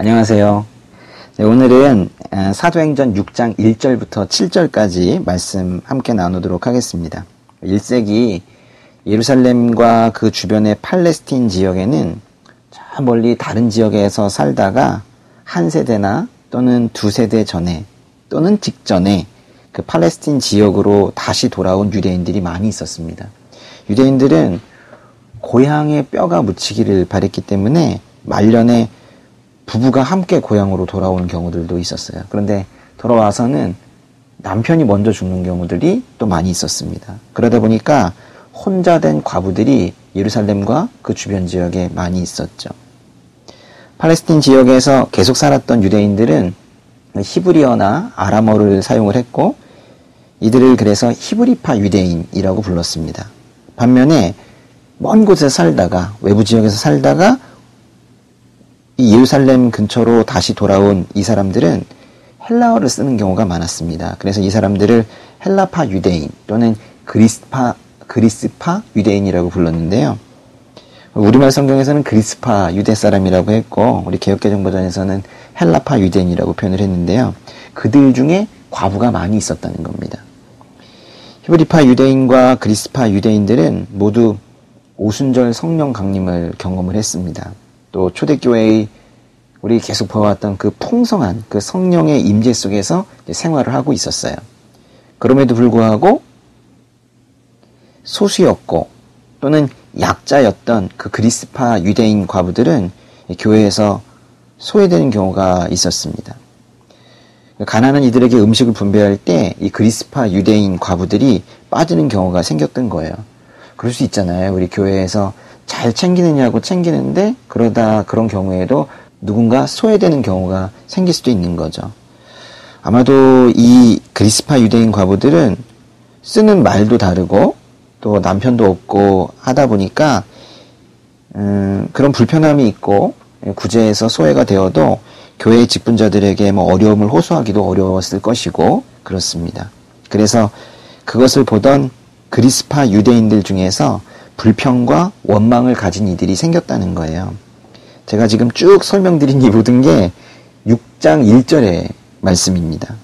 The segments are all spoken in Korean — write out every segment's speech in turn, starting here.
안녕하세요. 네, 오늘은 사도행전 6장 1절부터 7절까지 말씀 함께 나누도록 하겠습니다. 1세기 예루살렘과 그 주변의 팔레스틴 지역에는 저 멀리 다른 지역에서 살다가 한 세대나 또는 두 세대 전에 또는 직전에 그 팔레스틴 지역으로 다시 돌아온 유대인들이 많이 있었습니다. 유대인들은 고향에 뼈가 묻히기를 바랬기 때문에 말년에 부부가 함께 고향으로 돌아오는 경우들도 있었어요. 그런데 돌아와서는 남편이 먼저 죽는 경우들이 또 많이 있었습니다. 그러다 보니까 혼자 된 과부들이 예루살렘과 그 주변 지역에 많이 있었죠. 팔레스틴 지역에서 계속 살았던 유대인들은 히브리어나 아람어를 사용을 했고 이들을 그래서 히브리파 유대인이라고 불렀습니다. 반면에 먼 곳에 살다가 외부 지역에서 살다가 이 예루살렘 근처로 다시 돌아온 이 사람들은 헬라어를 쓰는 경우가 많았습니다. 그래서 이 사람들을 헬라파 유대인 또는 그리스파 유대인이라고 불렀는데요. 우리말 성경에서는 그리스파 유대 사람이라고 했고 우리 개역개정 버전에서는 헬라파 유대인이라고 표현을 했는데요. 그들 중에 과부가 많이 있었다는 겁니다. 히브리파 유대인과 그리스파 유대인들은 모두 오순절 성령 강림을 경험을 했습니다. 또 초대교회의 우리 계속 보아왔던 그 풍성한 그 성령의 임재 속에서 생활을 하고 있었어요. 그럼에도 불구하고 소수였고 또는 약자였던 그 그리스파 유대인 과부들은 교회에서 소외되는 경우가 있었습니다. 가난한 이들에게 음식을 분배할 때 이 그리스파 유대인 과부들이 빠지는 경우가 생겼던 거예요. 그럴 수 있잖아요. 우리 교회에서 잘 챙기느냐고 챙기는데 그러다 그런 경우에도 누군가 소외되는 경우가 생길 수도 있는 거죠. 아마도 이 그리스파 유대인 과부들은 쓰는 말도 다르고 또 남편도 없고 하다 보니까 그런 불편함이 있고 구제에서 소외가 되어도 교회의 직분자들에게 어려움을 호소하기도 어려웠을 것이고 그렇습니다. 그래서 그것을 보던 그리스파 유대인들 중에서 불평과 원망을 가진 이들이 생겼다는 거예요. 제가 지금 쭉 설명드린 이 모든 게 6장 1절의 말씀입니다.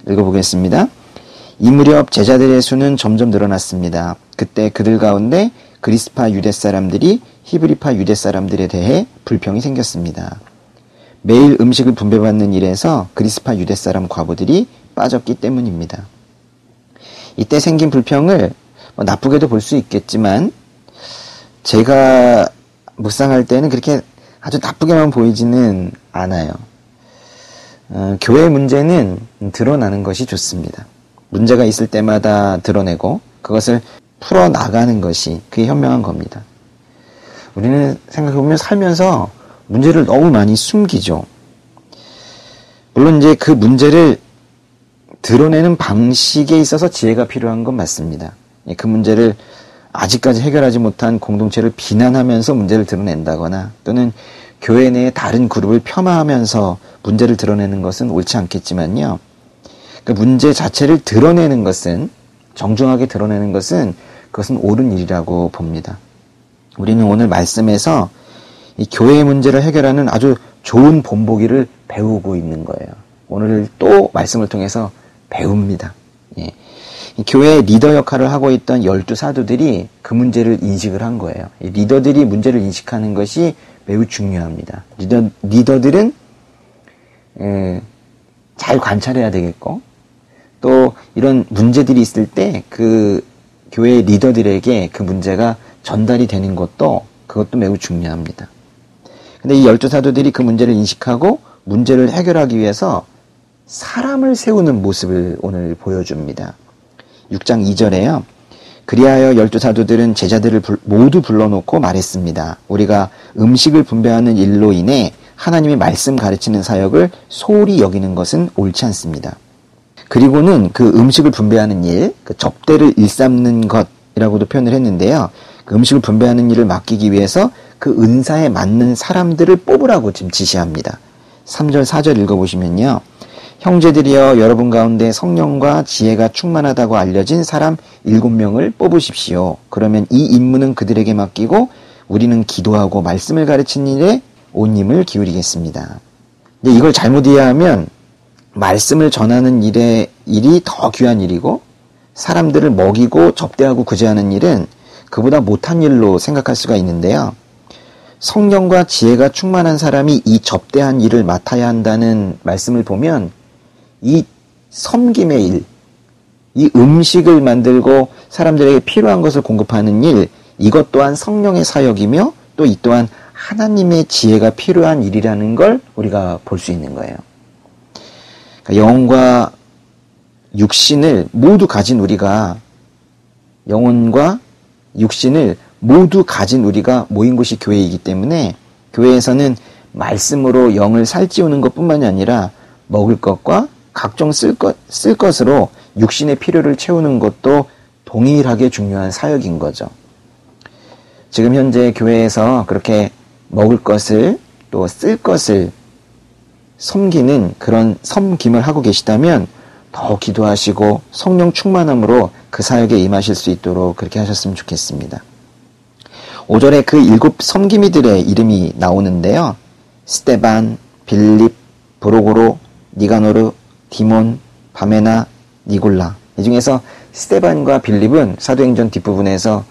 읽어보겠습니다. 이 무렵 제자들의 수는 점점 늘어났습니다. 그때 그들 가운데 그리스파 유대 사람들이 히브리파 유대 사람들에 대해 불평이 생겼습니다. 매일 음식을 분배받는 일에서 그리스파 유대 사람 과부들이 빠졌기 때문입니다. 이때 생긴 불평을 나쁘게도 볼 수 있겠지만 제가 묵상할 때는 그렇게 아주 나쁘게만 보이지는 않아요. 교회 문제는 드러나는 것이 좋습니다. 문제가 있을 때마다 드러내고 그것을 풀어나가는 것이 그게 현명한 겁니다. 우리는 생각해보면 살면서 문제를 너무 많이 숨기죠. 물론 이제 그 문제를 드러내는 방식에 있어서 지혜가 필요한 건 맞습니다. 그 문제를 아직까지 해결하지 못한 공동체를 비난하면서 문제를 드러낸다거나 또는 교회 내의 다른 그룹을 폄하하면서 문제를 드러내는 것은 옳지 않겠지만요. 그 문제 자체를 드러내는 것은 정중하게 드러내는 것은 그것은 옳은 일이라고 봅니다. 우리는 오늘 말씀에서 이 교회의 문제를 해결하는 아주 좋은 본보기를 배우고 있는 거예요. 오늘 또 말씀을 통해서 배웁니다. 예. 교회의 리더 역할을 하고 있던 12사도들이 그 문제를 인식을 한 거예요. 리더들이 문제를 인식하는 것이 매우 중요합니다. 리더들은 잘 관찰해야 되겠고 또 이런 문제들이 있을 때 그 교회의 리더들에게 그 문제가 전달이 되는 것도 그것도 매우 중요합니다. 근데 이 12사도들이 그 문제를 인식하고 문제를 해결하기 위해서 사람을 세우는 모습을 오늘 보여줍니다. 6장 2절에요. 그리하여 12사도들은 제자들을 모두 불러놓고 말했습니다. 우리가 음식을 분배하는 일로 인해 하나님의 말씀 가르치는 사역을 소홀히 여기는 것은 옳지 않습니다. 그리고는 그 음식을 분배하는 일, 그 접대를 일삼는 것이라고도 표현을 했는데요. 그 음식을 분배하는 일을 맡기기 위해서 그 은사에 맞는 사람들을 뽑으라고 지금 지시합니다. 3절, 4절 읽어보시면요. 형제들이여 여러분 가운데 성령과 지혜가 충만하다고 알려진 사람 7명을 뽑으십시오. 그러면 이 임무는 그들에게 맡기고 우리는 기도하고 말씀을 가르치는 일에 온 힘을 기울이겠습니다. 근데 이걸 잘못 이해하면 말씀을 전하는 일이 더 귀한 일이고 사람들을 먹이고 접대하고 구제하는 일은 그보다 못한 일로 생각할 수가 있는데요. 성령과 지혜가 충만한 사람이 이 접대한 일을 맡아야 한다는 말씀을 보면 이 섬김의 일, 이 음식을 만들고 사람들에게 필요한 것을 공급하는 일, 이것 또한 성령의 사역이며 또 이 또한 하나님의 지혜가 필요한 일이라는 걸 우리가 볼 수 있는 거예요. 그러니까 영혼과 육신을 모두 가진 우리가, 영혼과 육신을 모두 가진 우리가 모인 곳이 교회이기 때문에 교회에서는 말씀으로 영을 살찌우는 것뿐만이 아니라 먹을 것과 각종 쓸 것으로 육신의 필요를 채우는 것도 동일하게 중요한 사역인 거죠. 지금 현재 교회에서 그렇게 먹을 것을 또 쓸 것을 섬기는 그런 섬김을 하고 계시다면 더 기도하시고 성령 충만함으로 그 사역에 임하실 수 있도록 그렇게 하셨으면 좋겠습니다. 5절에 그 7 섬김이들의 이름이 나오는데요. 스데반, 빌립, 브로고로, 니가노르, 디몬, 바메나, 니골라. 이 중에서 스데반과 빌립은 사도행전 뒷부분에서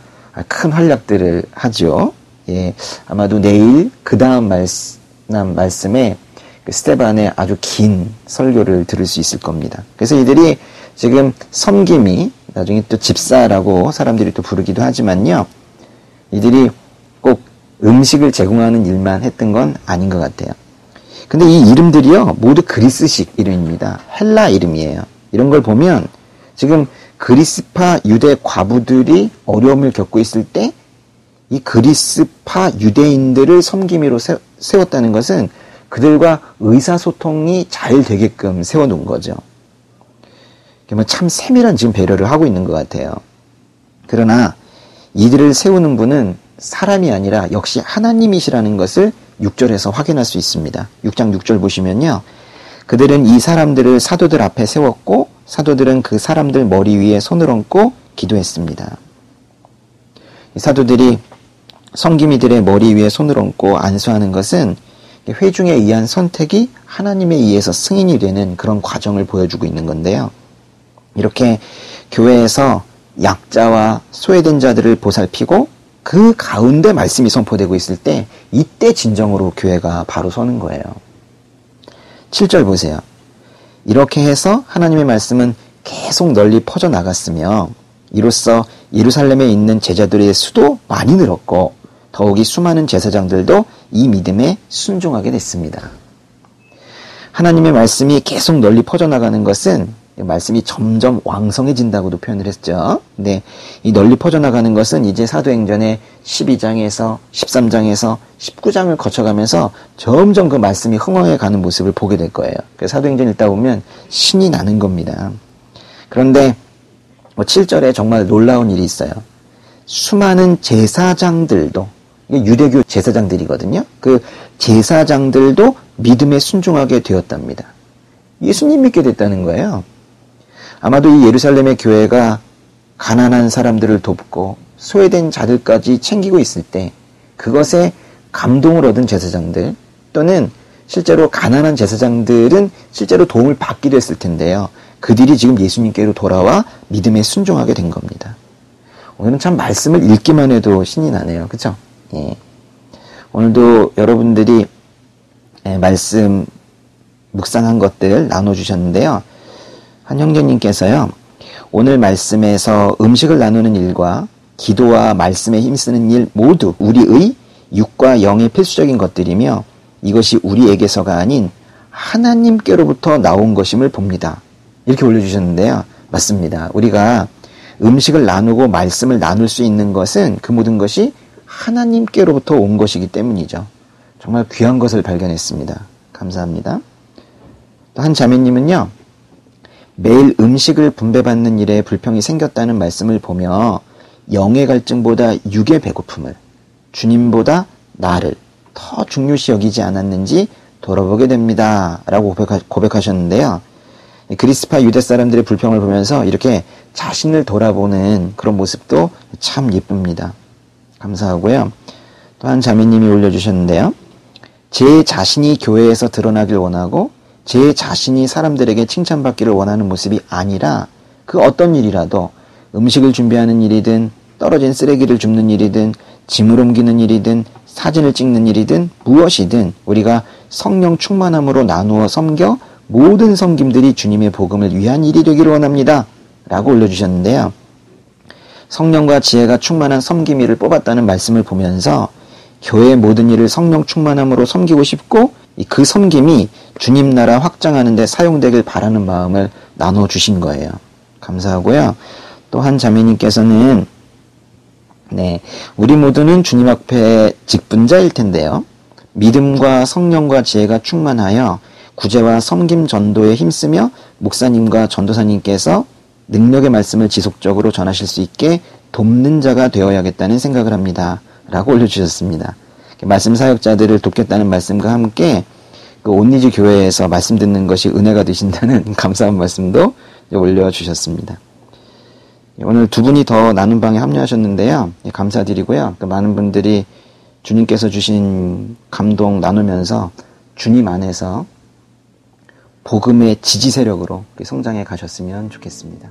큰 활약들을 하죠. 예, 아마도 내일 그 다음 말씀에 스데반의 아주 긴 설교를 들을 수 있을 겁니다. 그래서 이들이 지금 섬김이 나중에 또 집사라고 사람들이 또 부르기도 하지만요. 이들이 꼭 음식을 제공하는 일만 했던 건 아닌 것 같아요. 근데 이 이름들이요, 모두 그리스식 이름입니다. 헬라 이름이에요. 이런 걸 보면 지금 그리스파 유대 과부들이 어려움을 겪고 있을 때 이 그리스파 유대인들을 섬기미로 세웠다는 것은 그들과 의사소통이 잘 되게끔 세워놓은 거죠. 참 세밀한 지금 배려를 하고 있는 것 같아요. 그러나 이들을 세우는 분은 사람이 아니라 역시 하나님이시라는 것을 6절에서 확인할 수 있습니다. 6장 6절 보시면요. 그들은 이 사람들을 사도들 앞에 세웠고 사도들은 그 사람들 머리 위에 손을 얹고 기도했습니다. 이 사도들이 섬김이들의 머리 위에 손을 얹고 안수하는 것은 회중에 의한 선택이 하나님에 의해서 승인이 되는 그런 과정을 보여주고 있는 건데요. 이렇게 교회에서 약자와 소외된 자들을 보살피고 그 가운데 말씀이 선포되고 있을 때 이때 진정으로 교회가 바로 서는 거예요. 7절 보세요. 이렇게 해서 하나님의 말씀은 계속 널리 퍼져나갔으며 이로써 예루살렘에 있는 제자들의 수도 많이 늘었고 더욱이 수많은 제사장들도 이 믿음에 순종하게 됐습니다. 하나님의 말씀이 계속 널리 퍼져나가는 것은 말씀이 점점 왕성해진다고도 표현을 했죠. 근데 이 널리 퍼져나가는 것은 이제 사도행전의 12장에서 13장에서 19장을 거쳐가면서 점점 그 말씀이 흥황해가는 모습을 보게 될 거예요. 그래서 사도행전 읽다 보면 신이 나는 겁니다. 그런데 7절에 정말 놀라운 일이 있어요. 수많은 제사장들도, 유대교 제사장들이거든요. 그 제사장들도 믿음에 순종하게 되었답니다. 예수님 믿게 됐다는 거예요. 아마도 이 예루살렘의 교회가 가난한 사람들을 돕고 소외된 자들까지 챙기고 있을 때 그것에 감동을 얻은 제사장들 또는 실제로 가난한 제사장들은 실제로 도움을 받기도 했을 텐데요. 그들이 지금 예수님께로 돌아와 믿음에 순종하게 된 겁니다. 오늘은 참 말씀을 읽기만 해도 신이 나네요. 그렇죠? 예. 오늘도 여러분들이 말씀 묵상한 것들 나눠주셨는데요. 한 형제님께서요. 오늘 말씀에서 음식을 나누는 일과 기도와 말씀에 힘쓰는 일 모두 우리의 육과 영의 필수적인 것들이며 이것이 우리에게서가 아닌 하나님께로부터 나온 것임을 봅니다. 이렇게 올려주셨는데요. 맞습니다. 우리가 음식을 나누고 말씀을 나눌 수 있는 것은 그 모든 것이 하나님께로부터 온 것이기 때문이죠. 정말 귀한 것을 발견했습니다. 감사합니다. 또 한 자매님은요. 매일 음식을 분배받는 일에 불평이 생겼다는 말씀을 보며 영의 갈증보다 육의 배고픔을 주님보다 나를 더 중요시 여기지 않았는지 돌아보게 됩니다. 라고 고백하셨는데요. 그리스파 유대 사람들의 불평을 보면서 이렇게 자신을 돌아보는 그런 모습도 참 예쁩니다. 감사하고요. 또 한 자매님이 올려주셨는데요. 제 자신이 교회에서 드러나길 원하고 제 자신이 사람들에게 칭찬받기를 원하는 모습이 아니라 그 어떤 일이라도 음식을 준비하는 일이든 떨어진 쓰레기를 줍는 일이든 짐을 옮기는 일이든 사진을 찍는 일이든 무엇이든 우리가 성령 충만함으로 나누어 섬겨 모든 섬김들이 주님의 복음을 위한 일이 되기를 원합니다. 라고 올려주셨는데요. 성령과 지혜가 충만한 섬김이를 뽑았다는 말씀을 보면서 교회의 모든 일을 성령 충만함으로 섬기고 싶고 그 섬김이 주님 나라 확장하는 데 사용되길 바라는 마음을 나눠 주신 거예요. 감사하고요. 또 한 자매님께서는 우리 모두는 주님 앞에 직분자일 텐데요. 믿음과 성령과 지혜가 충만하여 구제와 섬김 전도에 힘쓰며 목사님과 전도사님께서 능력의 말씀을 지속적으로 전하실 수 있게 돕는 자가 되어야겠다는 생각을 합니다. 라고 올려주셨습니다. 말씀 사역자들을 돕겠다는 말씀과 함께 그 온리즈 교회에서 말씀 듣는 것이 은혜가 되신다는 감사한 말씀도 올려주셨습니다. 오늘 두 분이 더 나눔 방에 합류하셨는데요. 감사드리고요. 많은 분들이 주님께서 주신 감동 나누면서 주님 안에서 복음의 지지 세력으로 성장해 가셨으면 좋겠습니다.